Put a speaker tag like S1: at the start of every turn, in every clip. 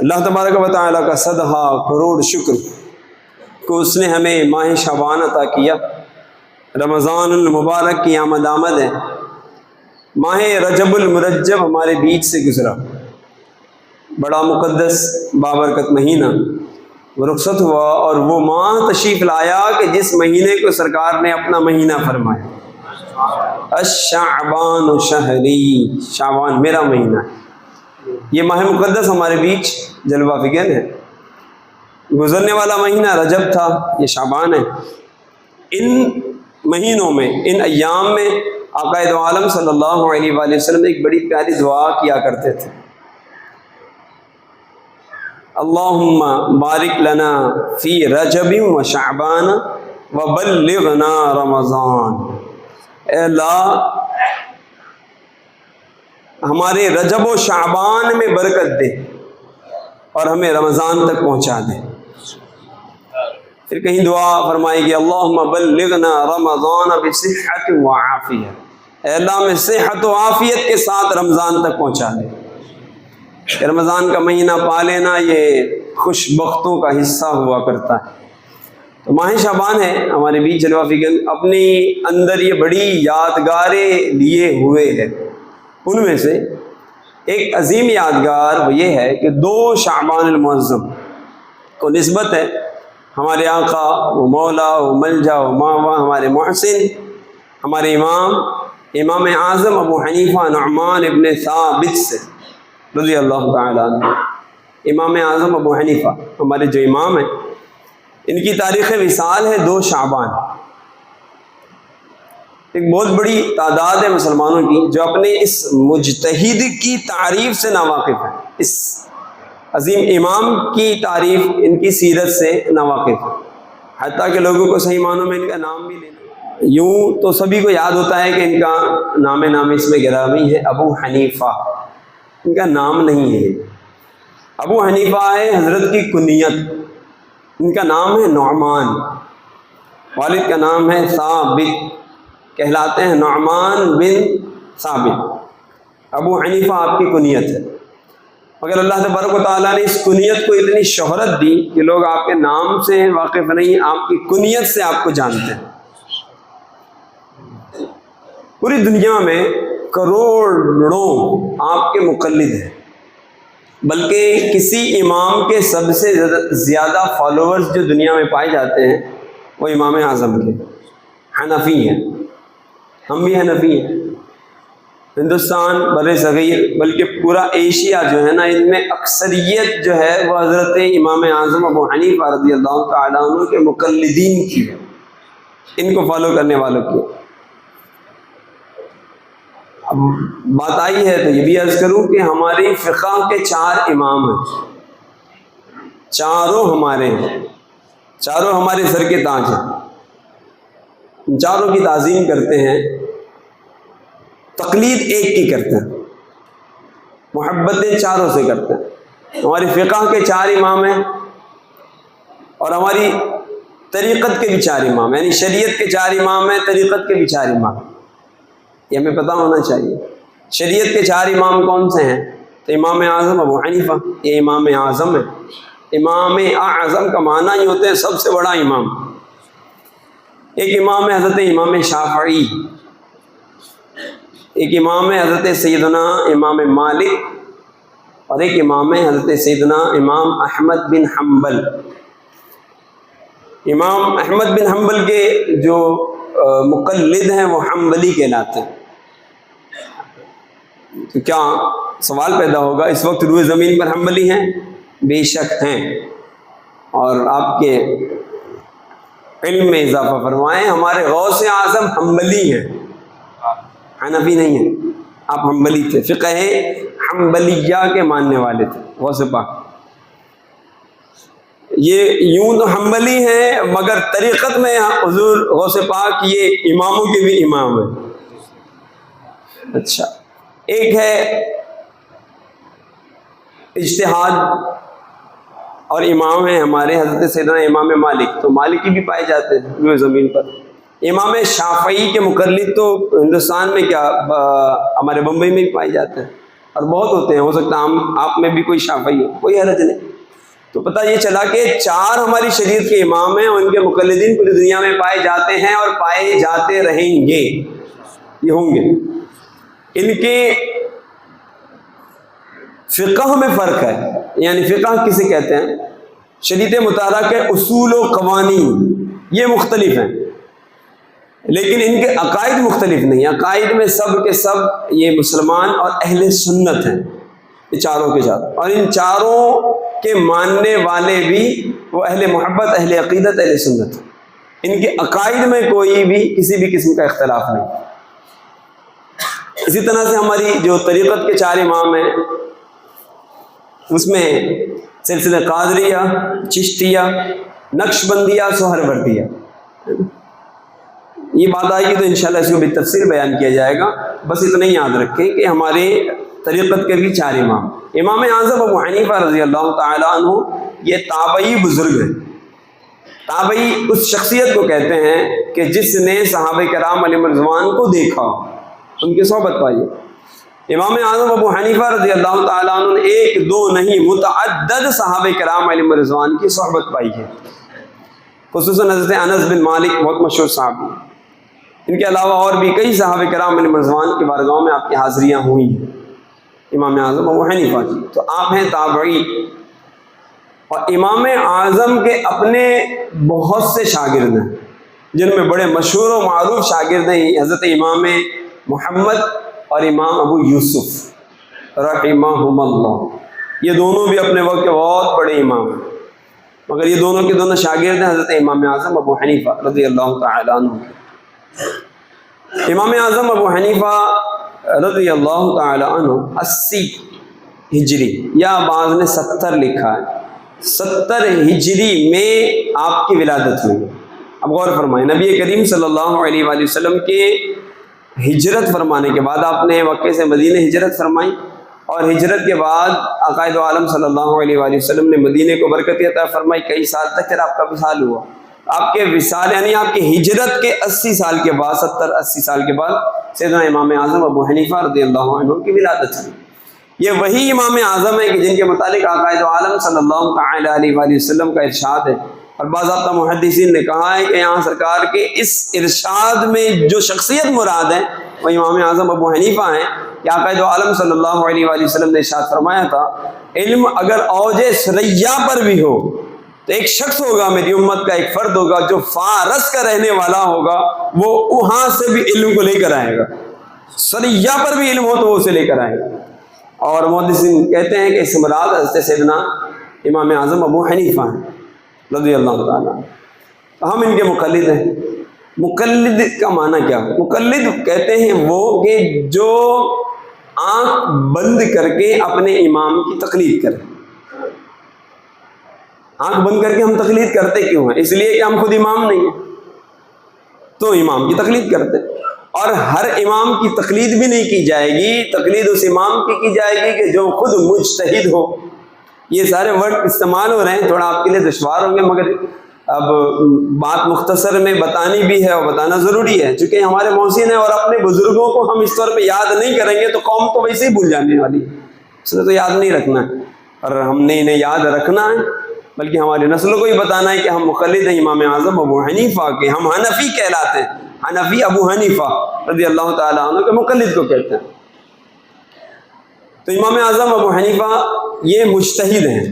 S1: اللہ تبارک و تعالیٰ کا صدقہ کروڑ شکر کہ اس نے ہمیں ماہ شعبان عطا کیا، رمضان المبارک کی آمد ہے، ماہ رجب المرجب ہمارے بیچ سے گزرا، بڑا مقدس بابرکت مہینہ وہ رخصت ہوا، اور وہ ماہ تشریف لایا کہ جس مہینے کو سرکار نے اپنا مہینہ فرمایا، الشعبان شہری، شعبان میرا مہینہ ہے۔ یہ ماہ مقدس ہمارے بیچ جلوہ فکن ہے۔ گزرنے والا مہینہ رجب تھا، یہ شعبان ہے۔ ان مہینوں میں، ان ایام میں آقا دو عالم صلی اللہ علیہ وآلہ وسلم ایک بڑی پیاری دعا کیا کرتے تھے، اللہم بارک لنا فی رجب و شعبان وبلغنا رمضان۔ اے اللہ ہمارے رجب و شعبان میں برکت دے اور ہمیں رمضان تک پہنچا دے۔ پھر کہیں دعا فرمائی گی، اللہم بلغنا رمضان بصحت و عافیہ، اے اللہ ہمیں صحت و عافیت کے ساتھ رمضان تک پہنچا دے۔ کہ رمضان کا مہینہ پا لینا یہ خوش بختوں کا حصہ ہوا کرتا ہے۔ تو ماہ شعبان ہے ہمارے بیچ جلوہ فکن، اپنی اندر یہ بڑی یادگاریں لیے ہوئے ہے۔ ان میں سے ایک عظیم یادگار وہ یہ ہے کہ 2 شعبان المعظم کو نسبت ہے ہمارے آقا و مولا و ملجا و ماوا، ہمارے محسن، ہمارے امام اعظم ابو حنیفہ نعمان ابن ثابت سے رضی اللہ تعالیٰ عنہ۔ امام اعظم ابو حنیفہ ہمارے جو امام ہیں، ان کی تاریخ وصال ہے 2 شعبان۔ ایک بہت بڑی تعداد ہے مسلمانوں کی جو اپنے اس مجتہد کی تعریف سے ناواقف ہے، اس عظیم امام کی تعریف، ان کی سیرت سے ناواقف ہے، حتیٰ کہ لوگوں کو صحیح معنوں میں ان کا نام بھی لینا، یوں تو سبھی کو یاد ہوتا ہے کہ ان کا نام اس میں گرامی ہے ابو حنیفہ، ان کا نام نہیں ہے۔ ابو حنیفہ ہے حضرت کی کنیت، ان کا نام ہے نعمان، والد کا نام ہے ثابت، کہلاتے ہیں نعمان بن ثابت۔ ابو حنیفہ آپ کی کنیت ہے، مگر اللہ تبارک و تعالیٰ نے اس کنیت کو اتنی شہرت دی کہ لوگ آپ کے نام سے واقف نہیں، آپ کی کنیت سے آپ کو جانتے ہیں۔ پوری دنیا میں کروڑوں آپ کے مقلد ہیں، بلکہ کسی امام کے سب سے زیادہ فالوورز جو دنیا میں پائے جاتے ہیں وہ امام اعظم کے، حنفی ہیں، ہم بھی حنفی ہیں۔ ہندوستان بر صغیر بلکہ پورا ایشیا جو ہے نا، ان میں اکثریت جو ہے وہ حضرت امام اعظم ابو حنیفہ رضی اللہ تعالیٰ عنہ کے مقلدین کی ہے، ان کو فالو کرنے والوں کی۔ اب بات آئی ہے تو یہ بھی عرض کروں کہ ہماری فقہ کے 4 امام ہیں، چاروں ہمارے ہیں، چاروں ہمارے سر کے تاج ہیں، ان چاروں کی تعظیم کرتے ہیں، تقلید ایک کی کرتے ہیں، محبتیں چاروں سے کرتے ہیں۔ ہماری فقہ کے 4 امام ہیں اور ہماری طریقت کے بھی 4 امام ہیں، یعنی شریعت کے 4 امام ہیں، طریقت کے بھی 4 امام ہیں، یہ ہمیں پتہ ہونا چاہیے۔ شریعت کے 4 امام کون سے ہیں؟ تو امام اعظم ابو حنیفہ، یہ امام اعظم ہے۔ امام اعظم کا معنی ہی ہوتے ہیں سب سے بڑا امام۔ ایک امام ہے حضرت امام شافعی، ایک امام ہے حضرت سیدنا امام مالک، اور ایک امام ہے حضرت سیدنا امام احمد بن حنبل۔ امام احمد بن حنبل کے جو مقلد ہیں وہ حنبلی کہلاتے ہیں۔ تو کیا سوال پیدا ہوگا، اس وقت روئے زمین پر حنبلی ہیں؟ بے شک ہیں، اور آپ کے علم میں اضافہ فرمائیں، ہمارے غوث اعظم حنبلی ہیں، حنفی نہیں ہیں، آپ حنبلی تھے، فقہ حنبلیہ کے ماننے والے تھے غوث پاک۔ یہ یوں تو حنبلی ہیں مگر طریقت میں حضور غوث پاک یہ اماموں کے بھی امام ہیں۔ اچھا، ایک ہے اجتہاد اور امام ہیں ہمارے حضرت سیدنا امام مالک، تو مالکی بھی پائے جاتے ہیں روئے زمین پر۔ امام شافعی کے مقلد تو ہندوستان میں کیا ہمارے بمبئی میں بھی پائے جاتے ہیں، اور بہت ہوتے ہیں، ہو سکتا ہے آپ میں بھی کوئی شافعی ہو، کوئی حرج نہیں۔ تو پتہ یہ چلا کہ 4 ہماری شریعت کے امام ہیں اور ان کے مقلدین پوری دنیا میں پائے جاتے ہیں اور پائے جاتے رہیں گے، یہ ہوں گے۔ ان کے فقہ میں فرق ہے، یعنی فقہ کسے کہتے ہیں؟ شریعت مطالعہ کے اصول و قوانین یہ مختلف ہیں، لیکن ان کے عقائد مختلف نہیں۔ عقائد میں سب کے سب یہ مسلمان اور اہل سنت ہیں، یہ چاروں کے چاروں، اور ان چاروں کے ماننے والے بھی وہ اہل محبت، اہل عقیدت، اہل سنت۔ ان کے عقائد میں کوئی بھی کسی بھی قسم کا اختلاف نہیں۔ اسی طرح سے ہماری جو طریقت کے 4 امام ہیں، اس میں سلسلہ قادریہ، چشتیہ، نقش بندیہ، سہروردیہ، یہ بات آئے گی تو انشاءاللہ اس کو بھی تفصیل بیان کیا جائے گا۔ بس اتنا ہی یاد رکھیں کہ ہمارے طریقت کے بھی 4 امام۔ امام اعظم ابو حنیفہ رضی اللہ تعالیٰ عنہ یہ تابعی بزرگ ہیں۔ تابعی اس شخصیت کو کہتے ہیں کہ جس نے صحابہ کرام علیہ رضوان کو دیکھا، ان کی صحبت پائی۔ امام اعظم ابو حنیفہ رضی اللہ تعالیٰ عنہ نے 1 2 نہیں متعدد صحابہ کرام علیہ رضوان کی صحبت پائی ہے، خصوصاً حضرت انس بن مالک بہت مشہور صحابی۔ ان کے علاوہ اور بھی کئی صحابہ کرام علیہ رضوان کی بارگاہوں میں آپ کی حاضریاں ہوئی ہیں امام اعظم ابو حنیفہ کی۔ تو آپ ہیں تابعی، اور امام اعظم کے اپنے بہت سے شاگرد ہیں، جن میں بڑے مشہور و معروف شاگرد ہیں حضرت امام محمد اور امام ابو یوسف رحمہم اللہ۔ یہ دونوں بھی اپنے وقت کے بہت بڑے امام ہیں، مگر یہ دونوں کے دونوں شاگرد ہیں حضرت امام اعظم ابو حنیفہ رضی اللہ تعالیٰ عنہ۔ امام اعظم ابو حنیفہ رضی اللہ تعالیٰ عنہ 80 ہجری یا بعض نے 70 لکھا ہے، 70 ہجری میں آپ کی ولادت ہوئی۔ اب غور فرمائیں، نبی کریم صلی اللہ علیہ وآلہ وسلم کے ہجرت فرمانے کے بعد آپ نے مکے سے مدینہ ہجرت فرمائی، اور ہجرت کے بعد عقائد عالم صلی اللہ علیہ وآلہ وسلم نے مدینہ کو برکت عطا فرمائی۔ کئی سال تک پھر آپ کا وصال ہوا۔ آپ کے وصال یعنی آپ کی ہجرت کے 80 سال کے بعد، 70-80 سال کے بعد سیدنا امام اعظم ابو حنیفہ رضی اللہ عنہ کی ولادت ہوئی۔ یہ وہی امام اعظم ہے کہ جن کے متعلق عقائد عالم صلی اللہ تعالی علیہ وآلہ وسلم کا ارشاد ہے، اور بعض محدثین نے کہا ہے کہ یہاں سرکار کے اس ارشاد میں جو شخصیت مراد ہے وہ امام اعظم ابو حنیفہ ہیں۔ کہ عقائد عالم صلی اللہ علیہ وآلہ وسلم نے ارشاد فرمایا تھا، علم اگر اوج ثریا پر بھی ہو تو ایک شخص ہوگا میری امت کا، ایک فرد ہوگا جو فارس کا رہنے والا ہوگا، وہ وہاں سے بھی علم کو لے کر آئے گا، ثریا پر بھی علم ہو تو وہ اسے لے کر آئے گا۔ اور محدثین کہتے ہیں کہ اس مراد حضرت سیدنا امام اعظم ابو حنیفہ ہیں رضی اللہ تعالیٰ۔ ہم ان کے مقلد ہیں۔ مقلد کا معنی کیا ہے؟ مقلد کہتے ہیں وہ کہ جو آنکھ بند کر کے اپنے امام کی تقلید کرے۔ آنکھ بند کر کے ہم تقلید کرتے کیوں ہیں؟ اس لیے کہ ہم خود امام نہیں ہیں تو امام کی تقلید کرتے، اور ہر امام کی تقلید بھی نہیں کی جائے گی، تقلید اس امام کی جائے گی کہ جو خود مجتہد ہو۔ یہ سارے ورڈ استعمال ہو رہے ہیں، تھوڑا آپ کے لیے دشوار ہوں گے، مگر اب بات مختصر میں بتانی بھی ہے اور بتانا ضروری ہے، چونکہ ہمارے محسن ہیں اور اپنے بزرگوں کو ہم اس طور پہ یاد نہیں کریں گے تو قوم تو ویسے ہی بھول جانے والی ہے، اس نے تو یاد نہیں رکھنا ہے، اور ہم نے انہیں یاد رکھنا ہے، بلکہ ہماری نسلوں کو یہ بتانا ہے کہ ہم مقلد ہیں امام اعظم ابو حنیفہ کے، ہم حنفی کہلاتے ہیں، حنفی ابو حنیفہ رضی اللہ تعالیٰ عنہ کے مقلد کو کہتے ہیں۔ تو امام اعظم ابو حنیفہ یہ مجتہد ہیں،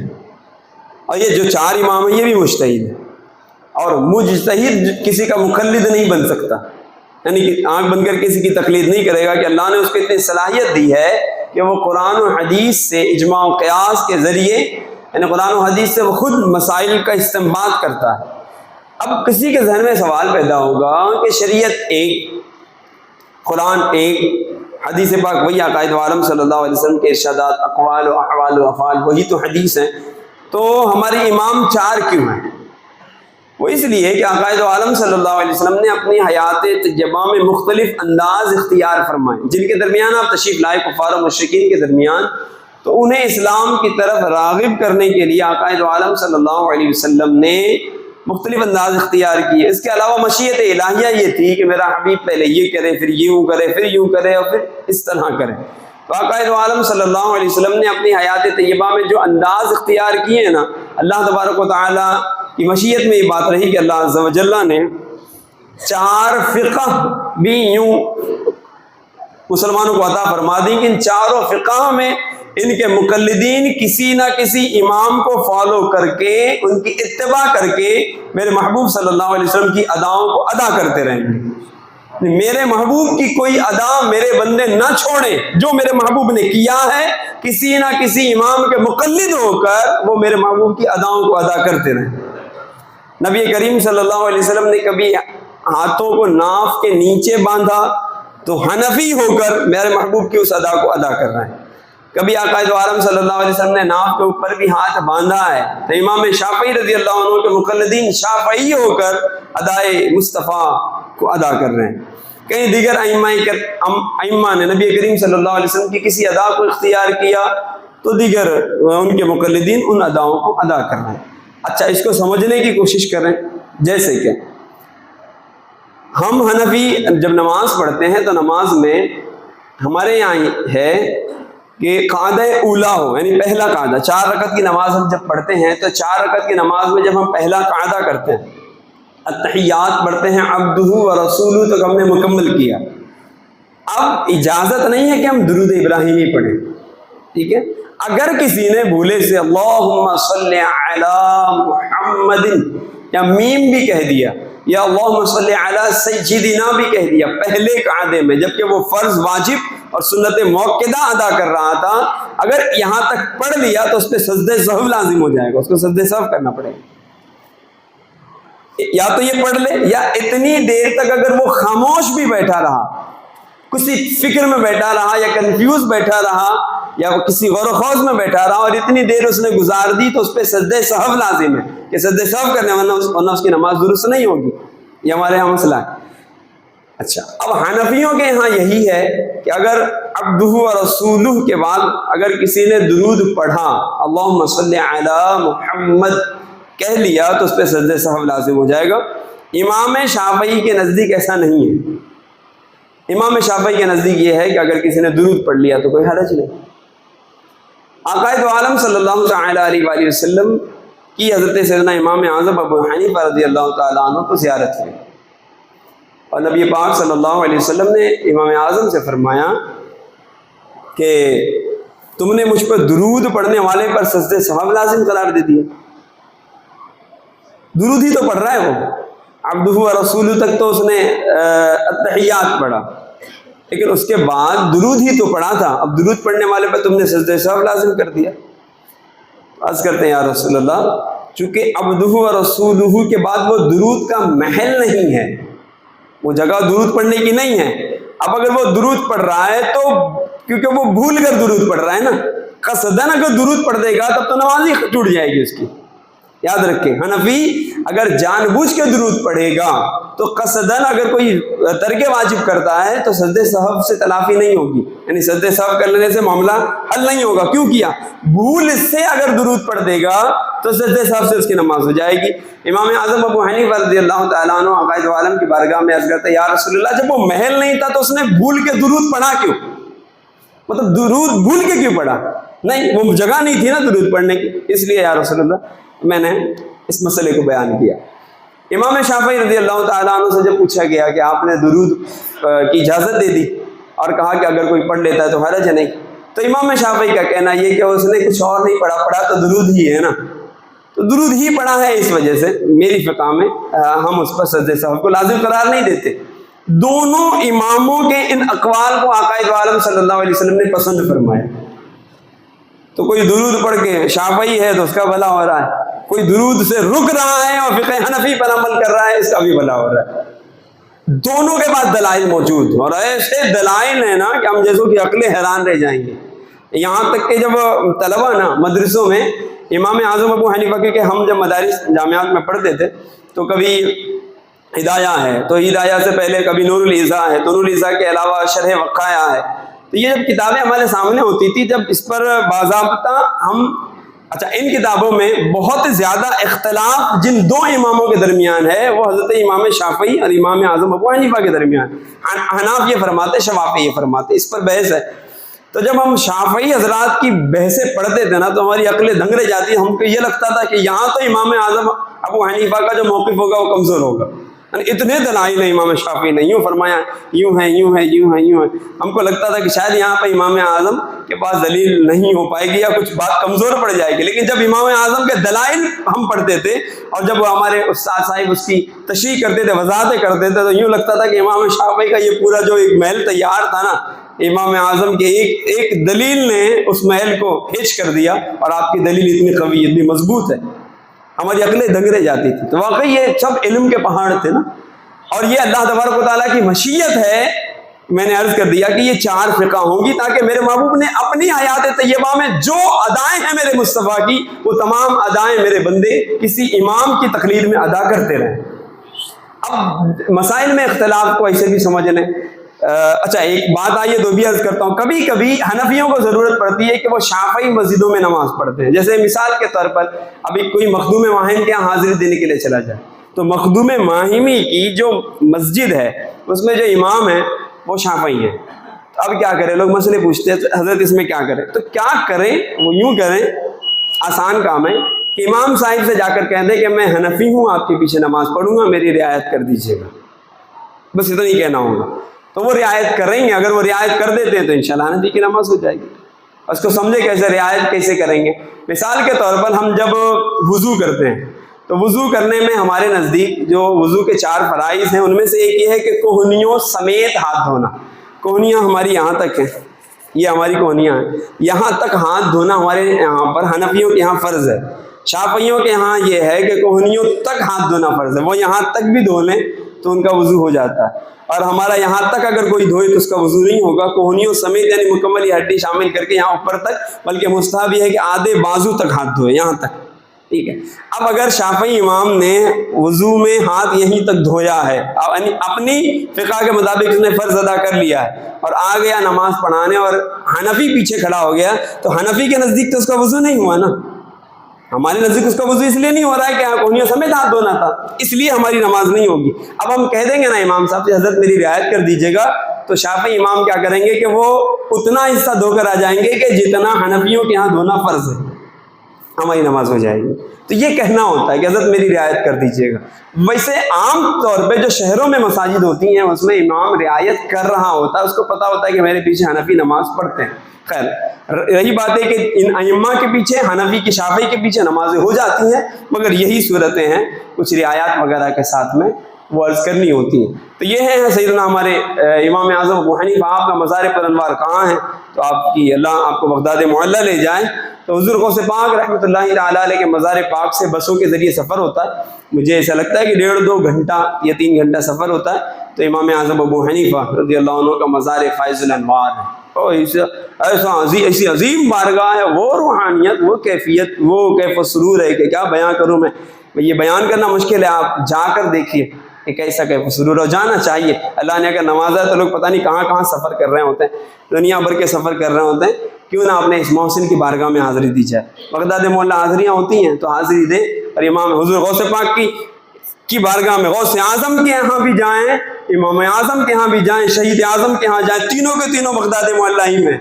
S1: اور یہ جو 4 امام ہیں یہ بھی مجتہد ہیں، اور مجتہد کسی کا مقلد نہیں بن سکتا، یعنی کہ آنکھ بند کر کسی کی تقلید نہیں کرے گا، کہ اللہ نے اس کو اتنی صلاحیت دی ہے کہ وہ قرآن و حدیث سے اجماع و قیاس کے ذریعے، یعنی قرآن و حدیث سے وہ خود مسائل کا استنباط کرتا ہے۔ اب کسی کے ذہن میں سوال پیدا ہوگا کہ شریعت ایک، قرآن ایک، حدیث پاک وہی، عقائد عالم صلی اللہ علیہ وسلم کے ارشادات، اقوال و احوال و افعال وہی تو حدیث ہیں، تو ہمارے امام 4 کیوں ہیں؟ وہ اس لیے کہ عقائد عالم صلی اللہ علیہ وسلم نے اپنی حیات طیبہ میں مختلف انداز اختیار فرمائے، جن کے درمیان آپ تشریف لائے کفار و مشرکین کے درمیان، تو انہیں اسلام کی طرف راغب کرنے کے لیے عقائد عالم صلی اللہ علیہ وسلم نے مختلف انداز اختیار کیے۔ اس کے علاوہ مشیت الہیہ یہ تھی کہ میرا حبیب پہلے یہ کرے، پھر یوں کرے، پھر یوں کرے، اور پھر اس طرح کرے۔ تو آقا عالم صلی اللہ علیہ وسلم نے اپنی حیات طیبہ میں جو انداز اختیار کیے ہیں نا، اللہ تبارک و تعالیٰ کی مشیت میں یہ بات رہی کہ اللہ عز و جل نے 4 فقہ بھی یوں مسلمانوں کو عطا فرما دی کہ ان 4 فقہ میں ان کے مقلدین کسی نہ کسی امام کو فالو کر کے، ان کی اتباع کر کے میرے محبوب صلی اللہ علیہ وسلم کی اداؤں کو ادا کرتے رہیں گے۔ میرے محبوب کی کوئی ادا میرے بندے نہ چھوڑیں، جو میرے محبوب نے کیا ہے کسی نہ کسی امام کے مقلد ہو کر وہ میرے محبوب کی اداؤں کو ادا کرتے رہیں۔ نبی کریم صلی اللہ علیہ وسلم نے کبھی ہاتھوں کو ناف کے نیچے باندھا تو حنفی ہو کر میرے محبوب کی اس ادا کو ادا کر رہے ہیں۔ کبھی آقا عالم صلی اللہ علیہ وسلم نے ناف کے اوپر بھی ہاتھ باندھا ہے تو امام شافعی رضی اللہ عنہ کے مقلدین شافعی ہو کر ادائے مصطفیٰ کو ادا کر رہے ہیں۔ کئی دیگر ائمہ نے نبی کریم صلی اللہ علیہ وسلم کی کسی ادا کو اختیار کیا تو دیگر ان کے مقلدین ان اداؤں کو ادا کر رہے ہیں۔ اچھا، اس کو سمجھنے کی کوشش کریں۔ جیسے کہ ہم حنفی جب نماز پڑھتے ہیں تو نماز میں ہمارے یہاں ہے کہ قاعدہ اولا ہو، یعنی پہلا قاعدہ۔ 4 رکعت کی نماز ہم جب پڑھتے ہیں تو 4 رکعت کی نماز میں جب ہم پہلا قاعدہ کرتے ہیں، التحیات پڑھتے ہیں، عبدہ و رسولہ تک ہم نے مکمل کیا۔ اب اجازت نہیں ہے کہ ہم درود ابراہیمی پڑھیں، ٹھیک ہے؟ اگر کسی نے بھولے سے اللہم صلی علی محمد یا میم بھی کہہ دیا یا اللہم صلی علی سیدنا بھی کہہ دیا پہلے قاعدے میں، جبکہ وہ فرض، واجب اور سنت موقدہ ادا کر رہا تھا، اگر یہاں تک پڑھ لیا تو اس پہ سجدہ سہو لازم ہو جائے گا، اس کو سجدہ سہو کرنا پڑے گا۔ یا تو یہ پڑھ لے، یا اتنی دیر تک اگر وہ خاموش بھی بیٹھا رہا، کسی فکر میں بیٹھا رہا یا کنفیوز بیٹھا رہا یا کسی غور و خوض میں بیٹھا رہا اور اتنی دیر اس نے گزار دی تو اس پہ سجدہ سہو لازم ہے کہ سجدہ سہو کرنے ورنہ اس کی نماز درست نہیں ہوگی۔ یہ ہمارے یہاں مسئلہ ہے۔ اچھا، اب حنفیوں کے یہاں یہی ہے کہ اگر عبدہ و رسولہ کے بعد اگر کسی نے درود پڑھا، اللہم صلی علی محمد کہہ لیا تو اس پہ سجدہ سہو لازم ہو جائے گا۔ امام شافعی کے نزدیک ایسا نہیں ہے۔ امام شافعی کے نزدیک یہ ہے کہ اگر کسی نے درود پڑھ لیا تو کوئی حرج نہیں۔ آقا عالم صلی اللہ تعالی علیہ وآلہ وسلم کی حضرت سیدنا امام اعظم ابو حنیفہ رضی اللہ تعالیٰ عنہ کو زیارت ہوئی، اور نبی پاک صلی اللہ علیہ وسلم نے امام اعظم سے فرمایا کہ تم نے مجھ پر درود پڑھنے والے پر سجدہ سہو لازم قرار دے دیا۔ درود ہی تو پڑھ رہا ہے وہ، عبدہ و رسولہ تک تو اس نے التحیات پڑھا، لیکن اس کے بعد درود ہی تو پڑھا تھا، اب درود پڑھنے والے پر تم نے سجدہ سہو لازم کر دیا۔ عرض کرتے ہیں یا رسول اللہ، چونکہ عبدہ و رسولہ کے بعد وہ درود کا محل نہیں ہے، وہ جگہ درود پڑھنے کی نہیں ہے۔ اب اگر وہ درود پڑھ رہا ہے تو کیونکہ وہ بھول کر درود پڑھ رہا ہے نا، قصدن اگر درود پڑھ دے گا تب تو نماز ہی ٹوٹ جائے گی اس کی۔ یاد رکھیں، حنفی اگر جان بوجھ کے درود پڑھے گا تو قصدن اگر کوئی ترک واجب کرتا ہے تو سجدہ سہو سے تلافی نہیں ہوگی، یعنی سجدہ سہو کر لینے سے معاملہ حل نہیں ہوگا۔ کیوں کیا؟ بھول سے اگر درود پڑھ دے گا تو سجدہ سہو سے اس کی نماز ہو جائے گی۔ امام اعظم ابو حنیفہ رضی اللہ تعالیٰ عنہ عقائد عالم کی بارگاہ میں عرض کرتے ہیں یا رسول اللہ، جب وہ محل نہیں تھا تو اس نے بھول کے درود پڑھا کیوں؟ مطلب درود بھول کے کیوں پڑھا؟ نہیں، وہ جگہ نہیں تھی نا درود پڑھنے کی، اس لیے یا رسول اللہ میں نے اس مسئلے کو بیان کیا۔ امام شافعی رضی اللہ تعالیٰ عنہ سے جب پوچھا گیا کہ آپ نے درود کی اجازت دے دی اور کہا کہ اگر کوئی پڑھ لیتا ہے تو حرج ہے نہیں، تو امام شافعی کا کہنا یہ کہ اس نے کچھ اور نہیں پڑھا تو درود ہی ہے نا، تو درود ہی پڑھا ہے، اس وجہ سے میری فقہ میں ہم اس پر سجدہ سہو کو لازم قرار نہیں دیتے۔ دونوں اماموں کے ان اقوال کو آقا عالم صلی اللہ علیہ وسلم نے پسند فرمایا۔ تو کوئی درود پڑھ کے شافعی ہے تو اس کا بھلا ہو رہا ہے، کوئی درود سے رک رہا ہے اور فقہ حنفی پر عمل کر رہا ہے، اس کا بھی بھلا ہو رہا ہے۔ دونوں کے پاس دلائل موجود، اور ایسے دلائل ہیں نا کہ ہم جیسوں کی عقلیں حیران رہ جائیں گے۔ یہاں تک کہ جب طلبہ نا مدرسوں میں امام اعظم ابو حنیفہ کے ہم جب مدارس جامعات میں پڑھتے تھے تو کبھی ہدایہ ہے تو ہدایہ سے پہلے کبھی نور العزا ہے تو نور العزا کے علاوہ شرح وقایہ ہے، تو یہ جب کتابیں ہمارے سامنے ہوتی تھی جب اس پر باضابطہ ہم ان کتابوں میں بہت زیادہ اختلاف جن دو اماموں کے درمیان ہے وہ حضرت امام شافعی اور امام اعظم ابو حنیفہ کے درمیان، حناف یہ فرماتے، شوافی یہ فرماتے، اس پر بحث ہے۔ تو جب ہم شافعی حضرات کی بحثیں پڑھتے تھے نا تو ہماری عقلیں دنگ رہ جاتی، ہم کو یہ لگتا تھا کہ یہاں تو امام اعظم ابو حنیفہ کا جو موقف ہوگا وہ کمزور ہوگا، اتنے دلائل ہیں امام شافعی نے، یوں فرمایا، یوں ہے، یوں ہے، یوں ہے، یوں ہے. ہم کو لگتا تھا کہ شاید یہاں پہ امام اعظم کے پاس دلیل نہیں ہو پائے گی یا کچھ بات کمزور پڑ جائے گی. لیکن جب امام اعظم کے دلائل ہم پڑھتے تھے اور جب ہمارے استاد صاحب اس کی تشریح کرتے تھے، وضاحتیں کرتے تھے، تو یوں لگتا تھا کہ امام شافعی کا یہ پورا جو ایک محل تیار تھا نا، امام اعظم کے ایک دلیل نے اس محل کو ہچ کر دیا، اور آپ کی دلیل اتنی قوی، اتنی مضبوط ہے، ہماری عقلیں دنگ رہ جاتی تھی. تو واقعی یہ سب علم کے پہاڑ تھے نا، اور یہ اللہ تبارک و تعالیٰ کی مشیت ہے. میں نے عرض کر دیا کہ یہ 4 فرقہ ہوں گی تاکہ میرے محبوب نے اپنی حیات طیبہ میں جو ادائیں ہیں میرے مصطفیٰ کی، وہ تمام ادائیں میرے بندے کسی امام کی تقلید میں ادا کرتے رہیں. اب مسائل میں اختلاف کو ایسے بھی سمجھ لیں. اچھا ایک بات آئیے تو بھی عرض کرتا ہوں، کبھی کبھی حنفیوں کو ضرورت پڑتی ہے کہ وہ شافعی مسجدوں میں نماز پڑھتے ہیں. جیسے مثال کے طور پر ابھی کوئی مخدوم ماہم کے یہاں حاضری دینے کے لیے چلا جائے، تو مخدوم ماہمی کی جو مسجد ہے اس میں جو امام ہے وہ شافعی ہے. اب کیا کریں، لوگ مسئلے پوچھتے ہیں حضرت اس میں کیا کریں. تو کیا کریں، وہ یوں کریں، آسان کام ہے کہ امام صاحب سے جا کر کہہ دیں کہ میں حنفی ہوں، آپ کے پیچھے نماز پڑھوں گا، میری رعایت کر دیجیے گا. بس اتنا ہی کہنا ہوگا، تو وہ رعایت کریں گے. اگر وہ رعایت کر دیتے ہیں تو انشاءاللہ حنفی کی نماز ہو جائے گی. اس کو سمجھے کیسے، رعایت کیسے کریں گے. مثال کے طور پر ہم جب وضو کرتے ہیں تو وضو کرنے میں ہمارے نزدیک جو وضو کے 4 فرائض ہیں ان میں سے ایک یہ ہے کہ کوہنیوں سمیت ہاتھ دھونا. کوہنیاں ہماری یہاں تک ہیں، یہ ہماری کوہنیاں ہیں، یہاں تک ہاتھ دھونا ہمارے یہاں پر حنفیوں کے یہاں فرض ہے. شافعیوں کے یہاں یہ ہے کہ کوہنیوں تک ہاتھ دھونا فرض ہے، وہ یہاں تک بھی دھو لیں تو ان کا وضو ہو جاتا ہے. اور ہمارا یہاں تک اگر کوئی دھوئے تو اس کا وضو نہیں ہوگا. کوہنیوں سمیت یعنی مکمل یہ ہڈی شامل کر کے یہاں اوپر تک، بلکہ مستحب یہ ہے کہ آدھے بازو تک ہاتھ دھوئے، یہاں تک. ٹھیک ہے. اب اگر شافعی امام نے وضو میں ہاتھ یہیں تک دھویا ہے، یعنی اپنی فقہ کے مطابق اس نے فرض ادا کر لیا ہے اور آ گیا نماز پڑھانے اور حنفی پیچھے کھڑا ہو گیا، تو حنفی کے نزدیک تو اس کا وضو نہیں ہوا نا. ہمارے نزدیک اس کا وضو اس لیے نہیں ہو رہا ہے کہ کوہنیوں سمیت ہاتھ دھونا تھا، اس لیے ہماری نماز نہیں ہوگی. اب ہم کہہ دیں گے نا امام صاحب سے حضرت میری رعایت کر دیجیے گا، تو شافعی امام کیا کریں گے کہ وہ اتنا حصہ دھو کر آ جائیں گے کہ جتنا حنفیوں کے یہاں دھونا فرض ہے، ہماری نماز ہو جائے گی. تو یہ کہنا ہوتا ہے کہ حضرت میری رعایت کر دیجیے گا. ویسے عام طور پہ جو شہروں میں مساجد ہوتی ہیں اس میں امام رعایت کر رہا ہوتا ہے، اس کو پتا ہوتا ہے کہ میرے پیچھے حنفی نماز پڑھتے ہیں. خیر رہی بات ہے کہ ان ائمہ کے پیچھے، حنفی کی شافعی کے پیچھے نمازیں ہو جاتی ہیں، مگر یہی صورتیں ہیں کچھ رعایات وغیرہ کے ساتھ میں وہ عرض کرنی ہوتی ہیں. تو یہ ہے سیدنا ہمارے امام اعظم ابو حنیفہ. آپ کا مزار پر انوار کہاں ہے؟ تو آپ کی اللہ آپ کو بغداد معلیٰ لے جائیں تو حضور غوث پاک رحمۃ اللہ تعالیٰ علیہ کے مزار پاک سے بسوں کے ذریعے سفر ہوتا ہے. مجھے ایسا لگتا ہے کہ 1.5-2 گھنٹہ یا 3 گھنٹہ سفر ہوتا ہے. تو امام اعظم ابو حنیفہ رضی اللہ عنہ کا مزار فائز الانوار ہے. ایسی عظیم بارگاہ ہے، وہ روحانیت، وہ کیفیت، وہ کیف و سرور ہے کہ کیا بیان کروں میں. یہ بیان کرنا مشکل ہے، آپ جا کر دیکھیے کہ کیسا کیف و سرور ہے. جانا چاہیے. اللہ نے اگر نوازا تو لوگ پتہ نہیں کہاں کہاں سفر کر رہے ہوتے ہیں، دنیا بھر کے سفر کر رہے ہوتے ہیں. کیوں نہ اپنے اس محسن کی بارگاہ میں حاضری دی جائے. بغداد معلیٰ حاضریاں ہوتی ہیں تو حاضری دیں، اور امام حضور غوث پاک کی بارگاہ میں غوث اعظم کے یہاں بھی جائیں، امام اعظم کے یہاں بھی جائیں، شہید اعظم کے یہاں جائیں، تینوں کے تینوں بغداد معلیٰ ہی میں.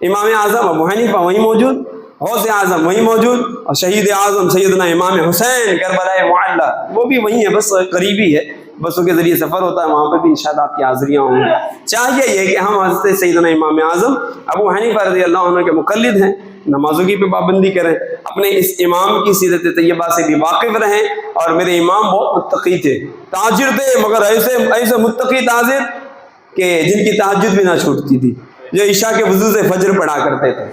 S1: امام اعظم ابو حنیفہ وہیں موجود، غوث اعظم وہیں موجود، اور شہید اعظم سیدنا امام حسین کربلا معلیٰ وہ بھی وہیں ہے، بس قریبی ہے، بسوں کے ذریعے سفر ہوتا ہے. وہاں پہ بھی انشاءاللہ آپ کی حاضریاں ہوں گی. چاہیے یہ کہ ہم حضرت سیدنا امام اعظم ابو حنیفہ رضی اللہ عنہ کے مقلد ہیں، نمازوں کی بھی پابندی کریں، اپنے اس امام کی سیرت طیبہ سے بھی واقف رہیں. اور میرے امام بہت متقی تھے، تاجر تھے، مگر ایسے متقی تاجر کہ جن کی تہجد بھی نہ چھوٹتی تھی، جو عشاء کے وضو سے فجر پڑھا کرتے تھے.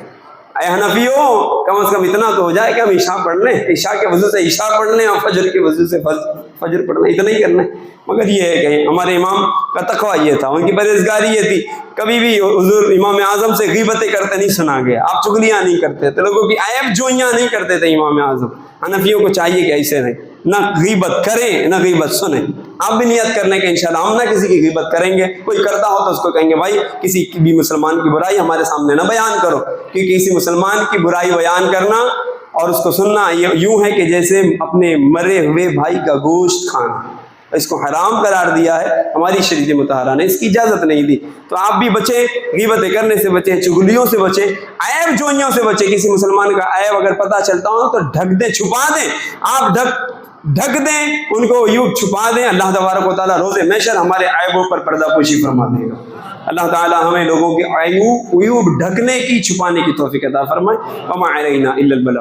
S1: اے حنفیوں، کم از کم اتنا تو ہو جائے کہ ہم عشاء پڑھ لیں، عشاء کے وضو سے عشاء پڑھ لیں اور فجر کے وضو سے فجر پڑھ لیں، اتنا ہی کرنا ہے. مگر یہ ہے کہ ہمارے امام کا تقویٰ یہ تھا، ان کی پرہیزگاری یہ تھی، کبھی بھی حضور امام اعظم سے غیبتیں کرتے نہیں سنا گیا. آپ چغلیاں نہیں کرتے تھے، لوگوں کی عیب جوئیاں نہیں کرتے تھے امام اعظم. حنفیوں کو چاہیے کہ ایسے رہیں، نہ غیبت کریں نہ غیبت سنیں. آپ بھی نیت کرنے کے انشاءاللہ ہم نہ کسی کی غیبت کریں گے. کوئی کرتا ہو تو اس کو کہیں گے بھائی کسی بھی مسلمان کی برائی ہمارے سامنے نہ بیان کرو، کیونکہ کسی مسلمان کی برائی بیان کرنا اور اس کو سننا یوں ہے کہ جیسے اپنے مرے ہوئے بھائی کا گوشت کھانا. اس کو حرام قرار دیا ہے ہماری شریعت مطہرہ نے، اس کی اجازت نہیں دی۔ تو آپ بھی بچیں، غیبتیں کرنے سے بچیں، چغلیوں سے بچیں، عیب جوئیوں سے بچیں۔ کسی مسلمان کا عیب اگر پتہ چلتا ہو تو ڈھک دیں، چھپا دیں، آپ ڈھک دیں ان کو، یوں چھپا دیں۔ اللہ تبارک و تعالیٰ روز محشر ہمارے عیبوں پر پردہ پوشی فرما دے گا۔ اللہ تعالیٰ ہمیں لوگوں کے عیوب ڈھکنے کی، چھپانے کی توفیق عطا فرمائے۔ وما علینا الا البلاغ۔